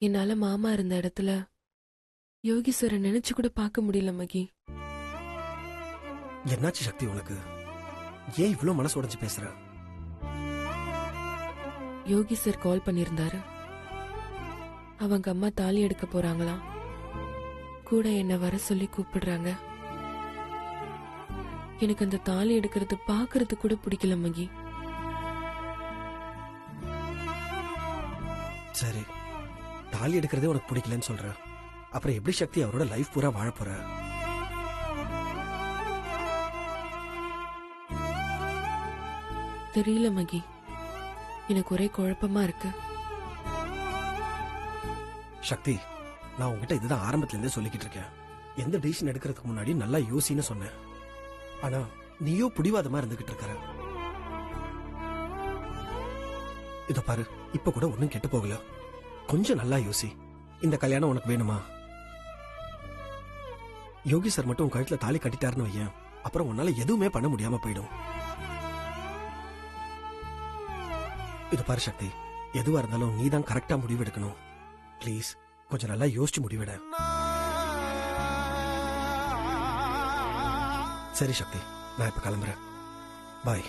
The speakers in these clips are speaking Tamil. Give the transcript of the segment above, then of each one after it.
என்னால மாமா இருந்த இடத்துல யோகீஸ்வரை நினைச்சு கூட பார்க்க முடியல மகி. என்னாச்சு சக்தி உனக்கு? ஏன் இவ்வளவு மனசு உடைஞ்சு பேசுற? யோகி சார் கால் பண்ணிருந்தாரு. அவங்க அம்மா தாலி எடுக்க போறாங்களாம். கூட என்ன வர சொல்லி கூப்பிடுறாங்க. எனக்கு அந்த தாலி எடுக்கிறது பாக்குறது கூட பிடிக்கல மகி. சரி, தாலி எடுக்கிறதே உனக்கு பிடிக்கலன்னு சொல்ற, அப்புறம் எப்படி சக்தி அவரோட லைஃப் பூரா வாழ போற? தெரியல மகி, எனக்கு ஒரே குழப்பமா இருக்கு. சக்தி, நான் உங்ககிட்ட இதுதான் ஆரம்பத்துல இருந்தே சொல்லிக்கிட்டு இருக்கேன். எந்த டிசிஷன் எடுக்கிறதுக்கு முன்னாடி நல்லா யோசின்னு சொன்னேன். ஆனா நீயோ பிடிவாதமா இருந்துகிட்டு இருக்க. இத பாரு, இப்ப கூட ஒண்ணும் கெட்டு போகல. கொஞ்சம் நல்லா யோசி. இந்த கல்யாணம் உனக்கு வேணுமா? யோகி சார் மட்டும் உன் கழுத்துல தாலி கட்டிட்டாருன்னு வையேன், அப்புறம் உன்னால எதுவுமே பண்ண முடியாம போயிடும். இது பாரு சக்தி, எதுவா இருந்தாலும் நீ தான் கரெக்டா முடிவு எடுக்கணும். ப்ளீஸ் கொஞ்சம் நல்லா யோசிச்சு முடிவிட. சரி சக்தி, நான் இப்ப கிளம்புறேன். பாய்.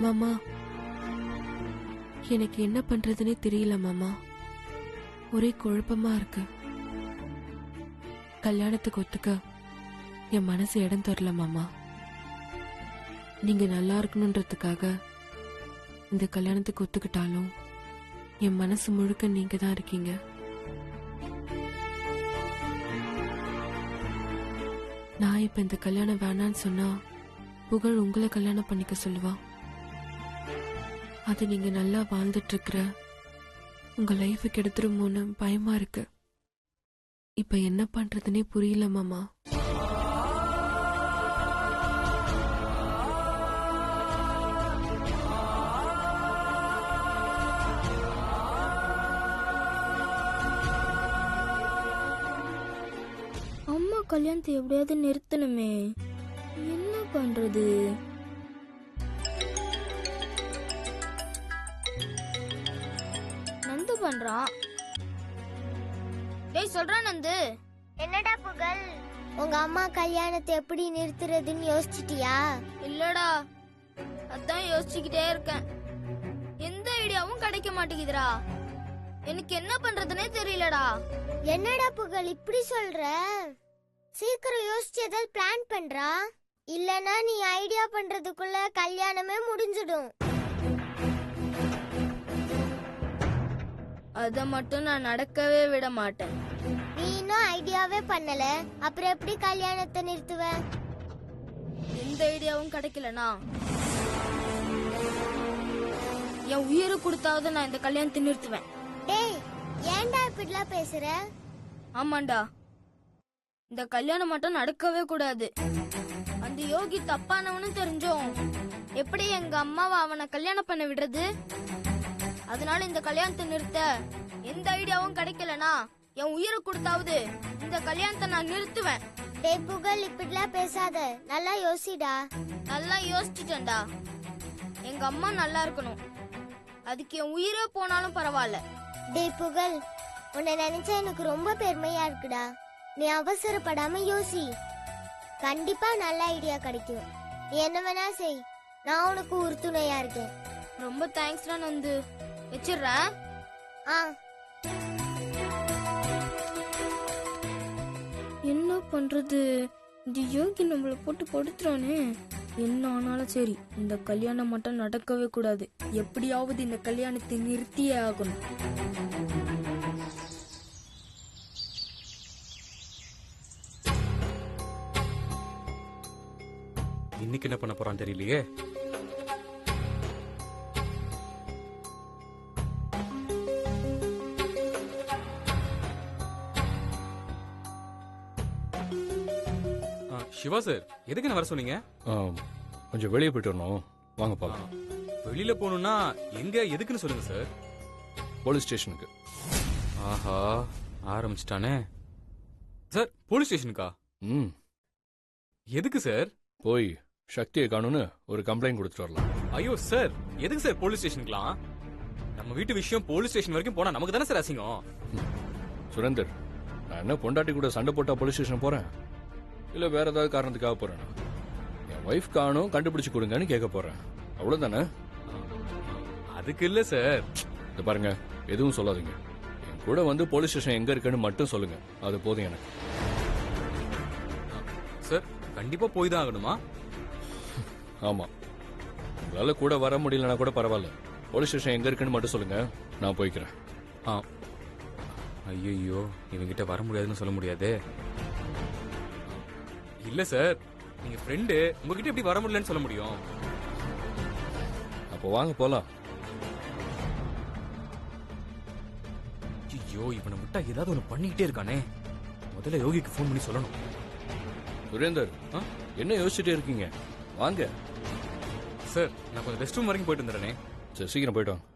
மாமா, எனக்கு என்ன பண்றதுன்னே தெரியல மாமா. ஒரே குழப்பமா இருக்கு. கல்யாணத்துக்கு ஒத்துக்க என் மனசு இடம் தரல மாமா. நீங்க நல்லா இருக்கணும்ன்றதுக்காக இந்த கல்யாணத்துக்கு ஒத்துக்கிட்டாலும் என் மனசு முழுக்க நீங்க தான் இருக்கீங்க. நான் இப்ப இந்த கல்யாணம் வேணான்னு சொன்னா புகழ் உங்களை கல்யாணம் பண்ணிக்க சொல்லுவா. அது நீங்க நல்லா வாழ்ந்துட்டு இருக்கிற உங்க லைஃபுக்கு எடுத்துருமோன்னு பயமா இருக்கு. இப்ப என்ன பண்றதுன்னே புரியல மாமா. அம்மா கல்யாணத்தை எப்படியாவது நிறுத்தணுமே, என்ன பண்றது? நந்து பண்றான். டேய் சொல்றா நந்து. என்னடா புகழ், உங்க அம்மா கல்யாணத்தை எப்படி நிறுத்துறதுன்னு யோசிச்சிட்டியா? இல்லடா, அதான் யோசிச்சுக்கிட்டே இருக்கேன். எந்த ஐடியாவும் கிடைக்க மாட்டேங்குதுடா. எனக்கு என்ன பண்றதுன்னே தெரியலடா. என்னடா புகழ் இப்படி சொல்ற? சீக்கிரம் யோசிச்சு ஏதாவது பிளான் பண்றா, இல்லனா நீ ஐடியா பண்றதுக்குள்ள கல்யாணமே முடிஞ்சிடும். அத மட்டும் நான் நடக்கவே விட மாட்டேன். நீ இன்னும் ஐடியாவே பண்ணல, அப்புறம் எப்படி கல்யாணத்தை நிறுத்துவ? எந்த ஐடியாவும் கிடைக்கலனா என் உயிரை கொடுத்தாவது நான் இந்த கல்யாணத்தை நிறுத்துவேன். டேய், ஏன்டா இப்படிலாம் பேசுற? ஆமாண்டா, இந்த கல்யாணம் மட்டும் நடக்கவே கூடாது. அந்த யோகி தப்பானவனு தெரிஞ்சோம் எப்படி எங்க அம்மாவை அவனை கல்யாணம் பண்ண விடுறது? அதனால இந்த கல்யாணத்தை நிறுத்த எந்த ஐடியாவும் கிடைக்கலனா என் உயிரை கொடுத்தாவது இந்த கல்யாணத்தை நான் நிறுத்துவேன். டேய் புகழ், இப்படிலாம் பேசாத, நல்லா யோசிடா. நல்லா யோசிச்சுட்டேன்டா. எங்க அம்மா நல்லா இருக்கணும், அதுக்கு என் உயிரே போனாலும் பரவாயில்ல. டேய் புகழ், உன்னை நினைச்சா எனக்கு ரொம்ப பெருமையா இருக்குடா. நீ அவசரப்படாம யோசி, கண்டிப்பா நல்ல ஐடியா கிடைக்கும். நீ என்ன வேணா செய், நான் உனக்கு உறுதுணையா இருக்கேன். ரொம்ப தேங்க்ஸ்டா நந்து, வச்சிடுறேன். என்ன பண்றது? இந்த யோகி நம்மள போட்டு படுத்துறானே. என்ன ஆனாலும் சரி, இந்த கல்யாணம் மட்டும் நடக்கவே கூடாது. எப்படியாவது இந்த கல்யாணத்தை நிறுத்தியே ஆகணும். இன்னைக்கு என்ன பண்ண போறான்னு தெரியலையே. சிவா சார் எதுக்கு என்ன வர சொன்னீங்க? கொஞ்சம் வெளியே போயிட்டு வரணும், வாங்க பார்க்கலாம். வெளியில போகணும்னா எங்க எதுக்குன்னு சொல்லுங்க சார். போலீஸ் ஸ்டேஷனுக்கு. ஆஹா ஆரம்பிச்சிட்டானே. சார் போலீஸ் ஸ்டேஷனுக்கா? ம், எதுக்கு சார்? போய் சக்தியை காணும்னு ஒரு கம்ப்ளைண்ட் கொடுத்துட்டு வரலாம். ஐயோ சார் எதுக்கு சார் போலீஸ் ஸ்டேஷனுக்குலாம்? நம்ம வீட்டு விஷயம் போலீஸ் ஸ்டேஷன் வரைக்கும் போனா நமக்கு தானே சார் அசிங்கம். சுரேந்தர், நான் என்ன பொண்டாட்டி கூட சண்டை போட்டா போலீஸ் ஸ்டேஷன் போறேன், இல்ல வேற ஏதாவது காரணத்துக்காக போறேன்? என் ஒய்ஃப் காணும், கண்டுபிடிச்சு கொடுங்கன்னு கேட்க போறேன், அவ்வளவுதானே? அதுக்கு இல்ல சார். இது பாருங்க, எதுவும் சொல்லாதீங்க. என் கூட வந்து போலீஸ் ஸ்டேஷன் எங்க இருக்குன்னு மட்டும் சொல்லுங்க, அது போதும் எனக்கு. சார் கண்டிப்பா போய் தான் ஆகணுமா? ஆமா, உங்களால கூட வர முடியலன்னா கூட பரவாயில்ல, போலீஸ் ஸ்டேஷன் எங்க இருக்குன்னு மட்டும் சொல்லுங்க, நான் போய்க்கிறேன். ஐயோ இவங்கிட்ட வர முடியாதுன்னு சொல்ல முடியாது. இல்ல சார், நீங்க ஃப்ரெண்டு, உங்ககிட்ட எப்படி வர முடியலன்னு சொல்ல முடியும்? அப்போ வாங்க போலாம். ஐயோ இவனை விட்டா ஏதாவது ஒண்ணு பண்ணிக்கிட்டே இருக்கானே. முதல்ல யோகிக்கு ஃபோன் பண்ணி சொல்லணும். சுரேந்தர், என்ன யோசிச்சுட்டே இருக்கீங்க? வாங்க. சார் நான் கொஞ்சம் ரெஸ்ட் ரூம் வரைக்கும் போயிட்டு வந்துடுறேனே. சரி, சீக்கிரம் போயிட்டு வாங்க.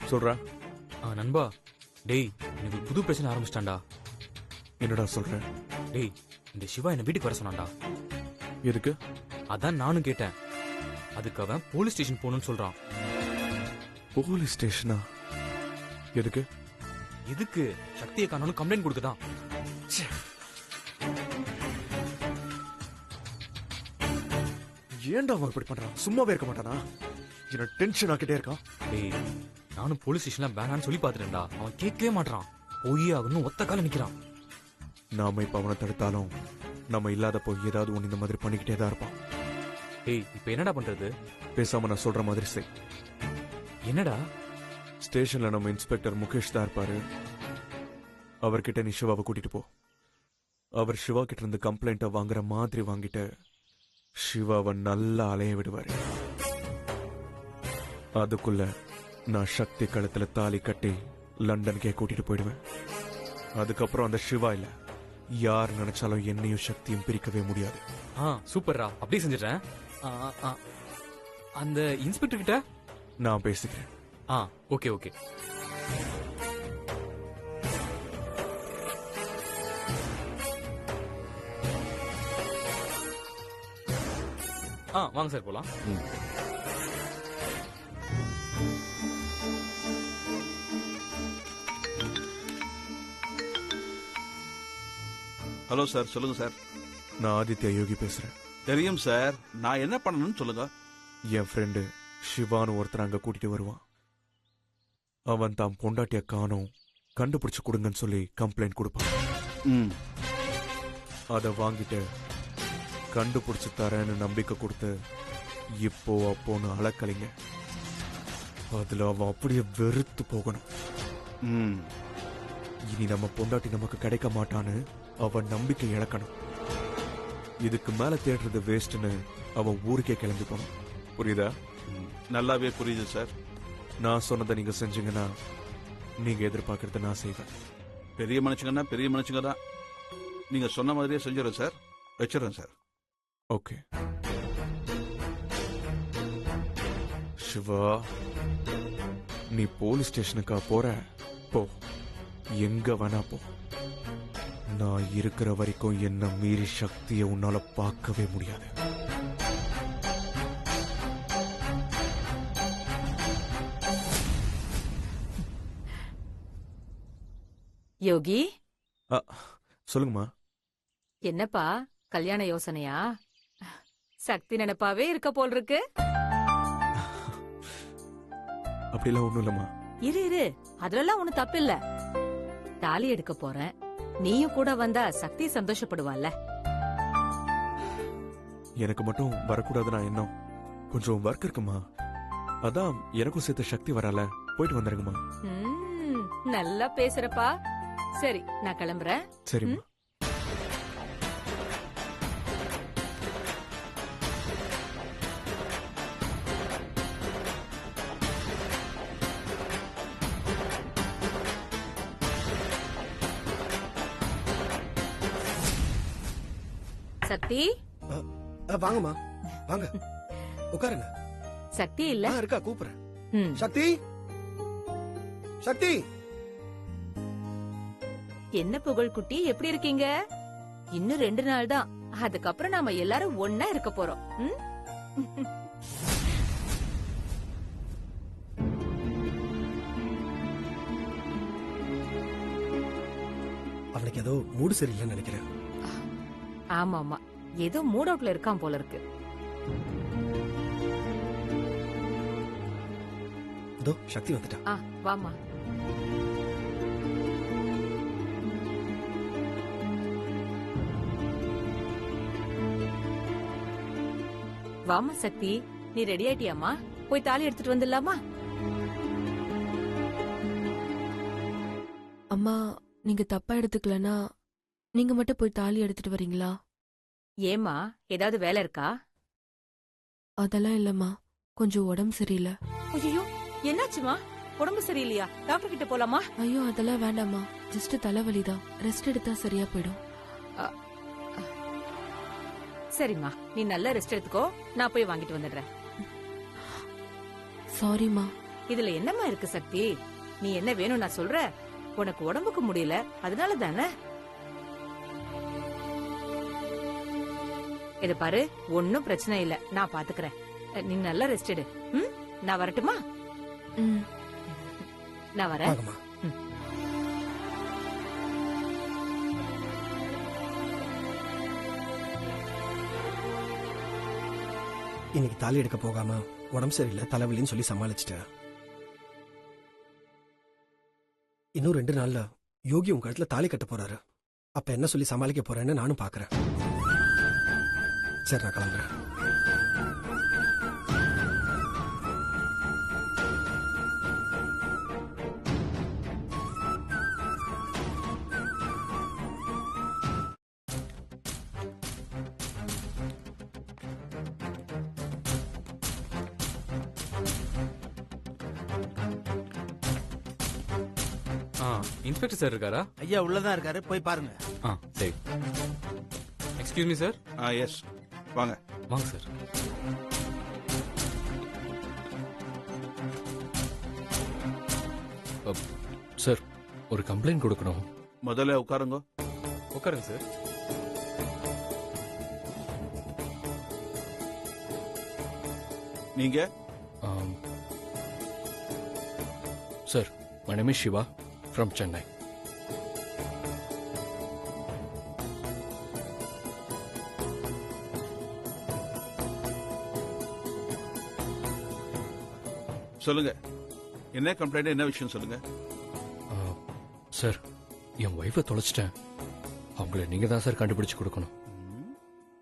சொல்றா. நண்பா, டேய் எனக்கு புது பிரச்சனை ஆரம்பிச்சிட்டான்டா. என்னடா சொல்ற? டேய் இந்த சிவா என்ன வீட்டுக்கு வர சொன்னான்டா. எதுக்கு? அதான் நானும் கேட்டேன். அதுக்கு அவன் போலீஸ் ஸ்டேஷன் போகணும்னு சொல்றான். போலீஸ் ஸ்டேஷனா? எதுக்கு? எதுக்கு? சக்தியை காணோம்னு கம்ப்ளைண்ட் கொடுக்கதான். ஏன்டா அவன் இப்படி பண்றான்? சும்மாவே இருக்க மாட்டானா? என்ன டென்ஷன் ஆக்கிட்டே இருக்கான். டேய் நானும் போலீஸ் ஸ்டேஷன்ல வேணான்னு சொல்லி பாத்துட்டேன்டா. அவன் கேட்கவே மாட்டான். போய் ஆகணும் ஒத்த கால நிக்கிறான். நாம இப்ப அவனை தடுத்தாலும் நம்ம இல்லாதப்போ ஏதாவது ஒண்ணு இந்த மாதிரி பண்ணிக்கிட்டே தான் இருப்பான். டேய் இப்ப என்னடா பண்றது? பேசாம நான் சொல்ற மாதிரி செய். என்னடா? ஸ்டேஷன்ல நம்ம இன்ஸ்பெக்டர் முகேஷ் தான் இருப்பாரு. அவர்கிட்ட நீ சிவாவை கூட்டிட்டு போ. அவர் சிவா கிட்ட இருந்து கம்ப்ளைண்ட வாங்குற மாதிரி வாங்கிட்டு சிவாவை நல்லா அலைய விடுவாரு. அதுக்குள்ள நான் சக்தி கழுத்துல தாலி கட்டி லண்டனுக்கே கூட்டிட்டு போயிடுவேன். அதுக்கப்புறம் அந்த சிவா இல்ல, யார் நினைச்சாலும் என்னையும் சக்தியும் பிரிக்கவே முடியாது. சூப்பர்ரா, அப்படியே செஞ்சிட்டேன். அந்த இன்ஸ்பெக்டர் கிட்ட நான் பேசிக்கிறேன். Okay okay. வாங்க சார் போலாம். ஹலோ சார், சொல்லுங்க சார். நான் ஆதித்யா யோகி பேசுறேன். தெரியும் சார், நான் என்ன பண்ணணும்னு சொல்லுங்க. என் ஃப்ரெண்டு சிவான்னு ஒருத்தர் அங்க கூட்டிட்டு வருவான். அவன் தான் பொண்டாட்டிய காணோம், கண்டுபிடிச்சு கொடுங்கன்னு சொல்லி கம்ப்ளைண்ட் கொடுப்பான். அதை வாங்கிட்டு கண்டுபிடிச்சு தரேன்னு நம்பிக்கை கொடுத்து இப்போ அப்போன்னு அலக்கலிங்க. அதுல அவன் அப்படியே வெறுத்து போகணும். இனி நம்ம பொண்டாட்டி நமக்கு கிடைக்க மாட்டான்னு அவன் நம்பிக்கை இழக்கணும். இதுக்கு மேல தேடுறது வேஸ்ட்னு அவன் ஊருக்கே கிளம்பி போனான். புரியுதா? நல்லாவே புரியுது சார். நான் சொன்னதை நீங்க செஞ்சீங்கன்னா நீங்க எதிர்பார்க்கறத நான் செய்வேன். பெரிய மனுஷங்கன்னா பெரிய மனுஷங்க தான். நீங்க சொன்ன மாதிரியே செஞ்சிடறேன் சார். வச்சிடறேன் சார். ஓகே. சிவா, நீ போலீஸ் ஸ்டேஷனுக்கா போற? போ, எங்க வேணா போ. நான் இருக்கிற வரைக்கும் என்ன மீறி சக்தியை உன்னால பார்க்கவே முடியாது. யோகி, சொல்லுங்கம்மா. என்னப்பா கல்யாண யோசனையா? சக்தி நினைப்பாவே இருக்க போல் இருக்கு. அப்படிலாம் ஒண்ணும் இல்லம்மா. இரு இரு, அதுலலாம் ஒண்ணு தப்பு இல்ல. தாலி எடுக்க போறேன், நீயும் கூட வந்தா சக்தி சந்தோஷப்படுவாள்ல. எனக்கு மட்டும் வரக்கூடாதுன்னா என்ன? கொஞ்சம் ஒர்க் இருக்குமா, அதான் எனக்கும் சேர்த்து சக்தி வரல. போயிட்டு வந்துருங்கம்மா. நல்லா பேசுறப்பா. சரி நான் கிளம்புறேன். சரிம்மா. சக்தி வாங்கம்மா வாங்க உட்காருங்க. சக்தி இல்ல. இருக்கா கூப்பிடுறேன். ம். சக்தி சக்தி என்ன புகழ் குட்டி, எப்படி இருக்கீங்க? இன்னும் 2 நாள் தான், அதுக்கப்புறம் நாம எல்லாரும் ஒன்னா இருக்க போறோம். ம்? அவனுக்கு ஏதோ மூடு சரியில்லைன்னு நினைக்கிறேன். ஆமா ஆமா, ஏதோ மூட் அவுட்ல இருக்கான் போல இருக்கு. இதோ சக்தி வந்துட்டா. வாமா. வாமா சக்தி, நீ ரெடி ஆயிட்டியாமா? போய் தாலி எடுத்துட்டு வந்துடலாமா? அம்மா, நீங்க தப்பா எடுத்துக்கலனா நீங்க மட்டும் போய் தாலி எடுத்துட்டு வரீங்களா? ஏமா, ஏதாவது வேலை இருக்கா? அதெல்லாம் இல்லம்மா, கொஞ்சம் உடம்பு சரியில்லை. ஐயோ, என்னாச்சுமா? உடம்பு சரியில்லையா? டாக்டர் கிட்ட போலாமா? ஐயோ அதெல்லாம் வேண்டாம்மா, ஜஸ்ட் தலைவலிதான், ரெஸ்ட் எடுத்தா சரியா போயிடும். சரிம்மா, நீ நல்லா ரெஸ்ட் எடுத்துக்கோ, நான் போய் வாங்கிட்டு வந்துடுறேன். சாரிம்மா. இதுல என்னம்மா இருக்கு சக்தி? நீ என்ன வேணும் நான் சொல்ற? உனக்கு உடம்புக்கு முடியல, அதனால தானே. இத பாரு, ஒன்னும் பிரச்சனை இல்ல, நான் பாத்துக்கிறேன். நீ நல்லா ரெஸ்ட் எடு. ம், நான் வரட்டுமா? ம். நான் வரேன். வாங்கம்மா. இன்னைக்கு தாலி எடுக்க போகாம உடம்பு சரியில்லை தலைவலின்னு சொல்லி சமாளிச்சிட்டேன். இன்னும் 2 நாள்ல யோகி உங்க இடத்துல தாலி கட்ட போறாரு. அப்ப என்ன சொல்லி சமாளிக்க போறேன்னு நானும் பாக்குறேன். சரி, நான் கிளம்புறேன். இன்ஸ்பெக்டர் சார் இருக்காரா? ஐயா உள்ளதான் இருக்காரு, போய் பாருங்க. சரி. Excuse me sir. எஸ், வாங்க வாங்க சார். சார், ஒரு கம்ப்ளைண்ட் கொடுக்கணும். முதல்ல உட்காருங்க. உட்காருங்க சார். நீங்க? Sir, my name is Shiva from Chennai. சொல்லுங்க, என்ன கம்ப்ளைண்ட், என்ன விஷயம் சொல்லுங்க. சார், என் ஒய்ஃபை தொலைச்சிட்டேன். அவங்கள நீங்க தான் சார் கண்டுபிடிச்சு கொடுக்கணும்.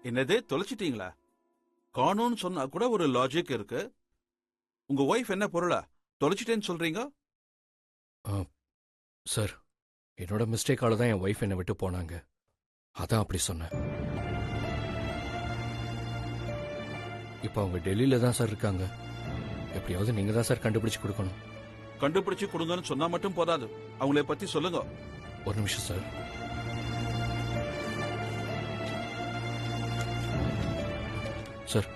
என்னதே தொலைச்சிட்டீங்களா? காணோன்னு சொன்னா கூட ஒரு லாஜிக் இருக்கு. உங்க ஒய்ஃப் என்ன பொருளா தொலைச்சிட்டேன்னு சொல்றீங்க? சார், என்னோட மிஸ்டேக்கால தான் என் ஒய்ஃப் என்னை விட்டு போனாங்க. அதான் அப்படி சொன்னேன். இப்போ அவங்க டெல்லியில தான் சார் இருக்காங்க. எப்படியாவது நீங்க தான் சார் கண்டுபிடிச்சு கொடுக்கணும். கண்டுபிடிச்சு கொடுங்கன்னு சொன்னா மட்டும் போதாது, அவங்கள பத்தி சொல்லுங்க. ஒரு நிமிஷம் சார். Sir,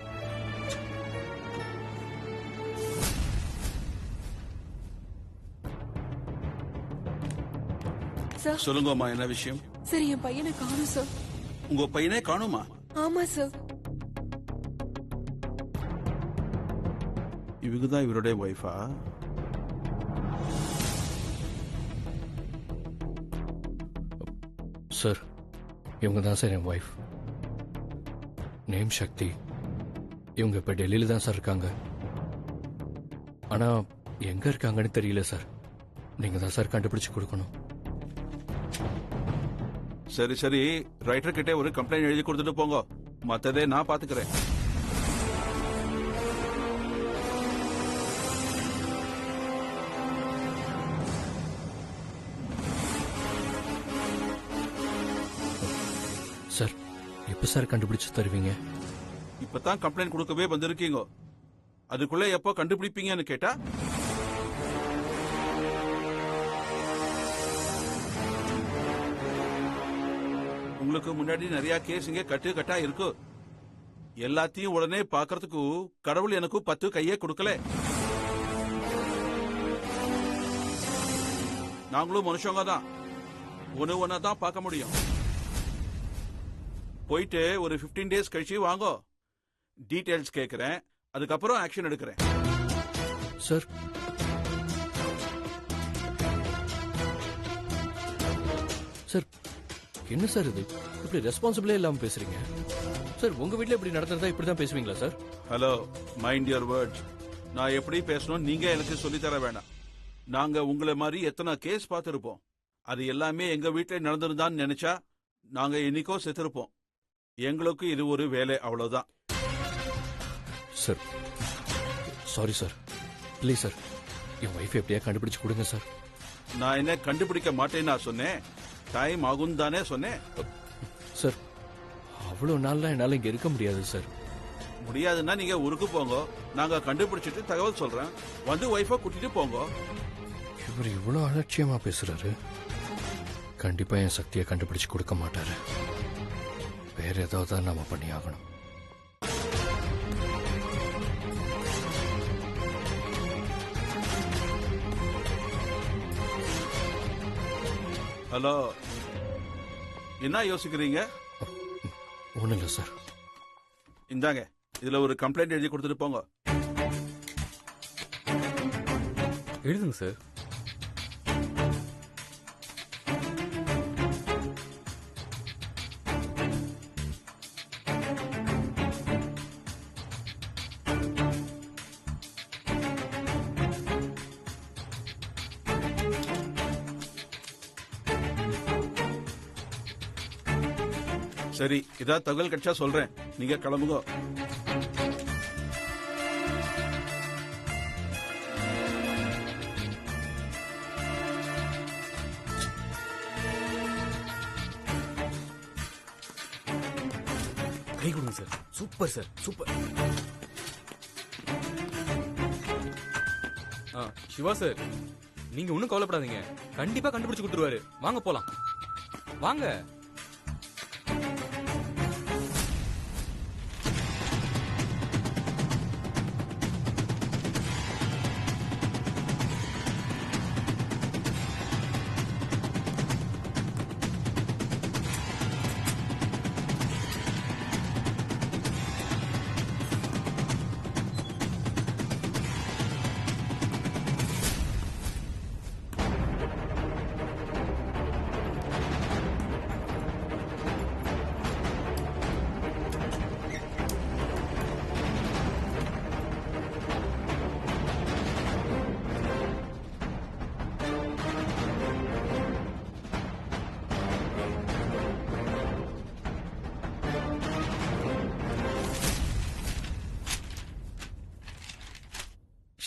sir. சொல்லுங்கம்மா, என்ன விஷயம்? சரி, என் பையனை காணும் சார். உங்க பையனே காணுமா? ஆமா சார். இவங்கதான் இவருடைய ஒய்ஃபா? சார், இவங்க தான் சார் என் ஒய்ஃப். நேம் சக்தி. இவங்க இப்ப டெல்லியில தான் சார் இருக்காங்க. ஆனா எங்க இருக்காங்கன்னு தெரியல சார். நீங்க தான் சார் கண்டுபிடிச்சு கொடுக்கணும். சரி சரி, ரைட்டர் கிட்டே ஒரு கம்ப்ளைண்ட் எழுதி கொடுத்துட்டு போங்க, மத்ததே நான் பாத்துக்கிறேன். எப்ப சார் கண்டுபிடிச்சு தருவீங்க? இப்பதான் கம்ப்ளைண்ட் கொடுக்கவே வந்திருக்கீங்க, அதுக்குள்ள எப்போ கண்டுபிடிப்பீங்கன்னு கேட்டா உங்களுக்கு முன்னாடி நிறைய கேஸ் இங்க கட்டு கட்டா இருக்கு. எல்லாத்தையும் உடனே பாக்குறதுக்கு கடவுள் எனக்கு 10 கையே கொடுக்கல. நாங்களும் மனுஷங்க தான், ஒன்னு தான் பார்க்க முடியும். போயிட்டு ஒரு 15 டேஸ் கழிச்சு வாங்கோ, டீடைல்ஸ் கேட்கிறேன், அதுக்கப்புறம் ஆக்ஷன் எடுக்கிறேன். சார் சார் என்ன சார் இது இப்படி ரெஸ்பான்சிபிளே இல்லாம பேசுறீங்க சார்? உங்க வீட்ல இப்படி நடந்ததா இப்படிதான் பேசுவீங்களா sir? Hello, mind your words. நான் எப்படி பேசணும் நீங்க எனக்கு சொல்லி தர வேண்டாம். நாங்க உங்களை மாதிரி எத்தனை கேஸ் பார்த்திருப்போம். அது எல்லாமே எங்க வீட்டில் நடந்திருந்தான்னு நினைச்சா நாங்க என்னைக்கோ செத்துருப்போம். எங்களுக்கு இது ஒரு வேலை, அவ்வளவுதான். Sir sorry sir, please sir, N wife எப்படியா கண்டுபிடிச்சு கொடுங்க சார். நான் என்ன கண்டுபிடிக்க மாட்டேன்னு நான் சொன்னேன், டைம் ஆகும் தானே சொன்னேன். சார் அவ்வளவு நாள்லாம் என்னால இங்க இருக்க முடியாது சார். முடியாதுன்னா நீங்க ஊருக்கு போங்க, நாங்க கண்டுபிடிச்சிட்டு தகவல் சொல்றேன், வந்து ஒய்ஃபை கூட்டிட்டு போங்க. இவர் இவ்வளவு அலட்சியமா பேசுறாரு. கண்டிப்பா என் சக்தியை கண்டுபிடிச்சு கொடுக்க மாட்டாரு. வேற ஏதாவது நாம பண்ணி ஆகணும். ஹலோ, என்ன யோசிக்கிறீங்க? ஒண்ணும் இல்ல சார். இந்தாங்க, இதுல ஒரு கம்ப்ளைண்ட் எழுதி கொடுத்துட்டு போங்க. எழுதுங்க சார். சரி, இதா தகவல் கிடைச்சா சொல்றேன், நீங்க கிளம்புங்க. கை கொடுங்க sir. Super sir, super. Siva sir, நீங்க ஒன்னும் கவலைப்படாதீங்க, கண்டிப்பா கண்டுபிடிச்சு கொடுத்துருவாரு. வாங்க போலாம், வாங்க.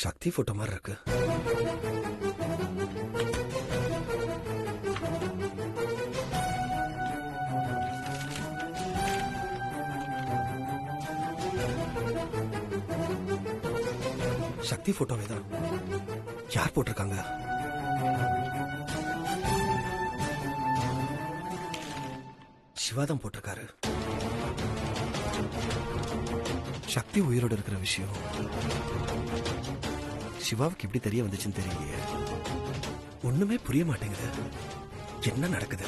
சக்தி போட்டோ மாதிரி இருக்கு. சக்தி போட்டோவே தான். யார் போட்டிருக்காங்க? சிவாதான் போட்டிருக்காரு. சக்தி உயிரோடு இருக்கிற விஷயம் சிவாவுக்கு எப்படி தெரிய வந்துச்சுன்னு தெரியலையே. ஒண்ணுமே புரிய மாட்டேங்குது. என்ன நடக்குது?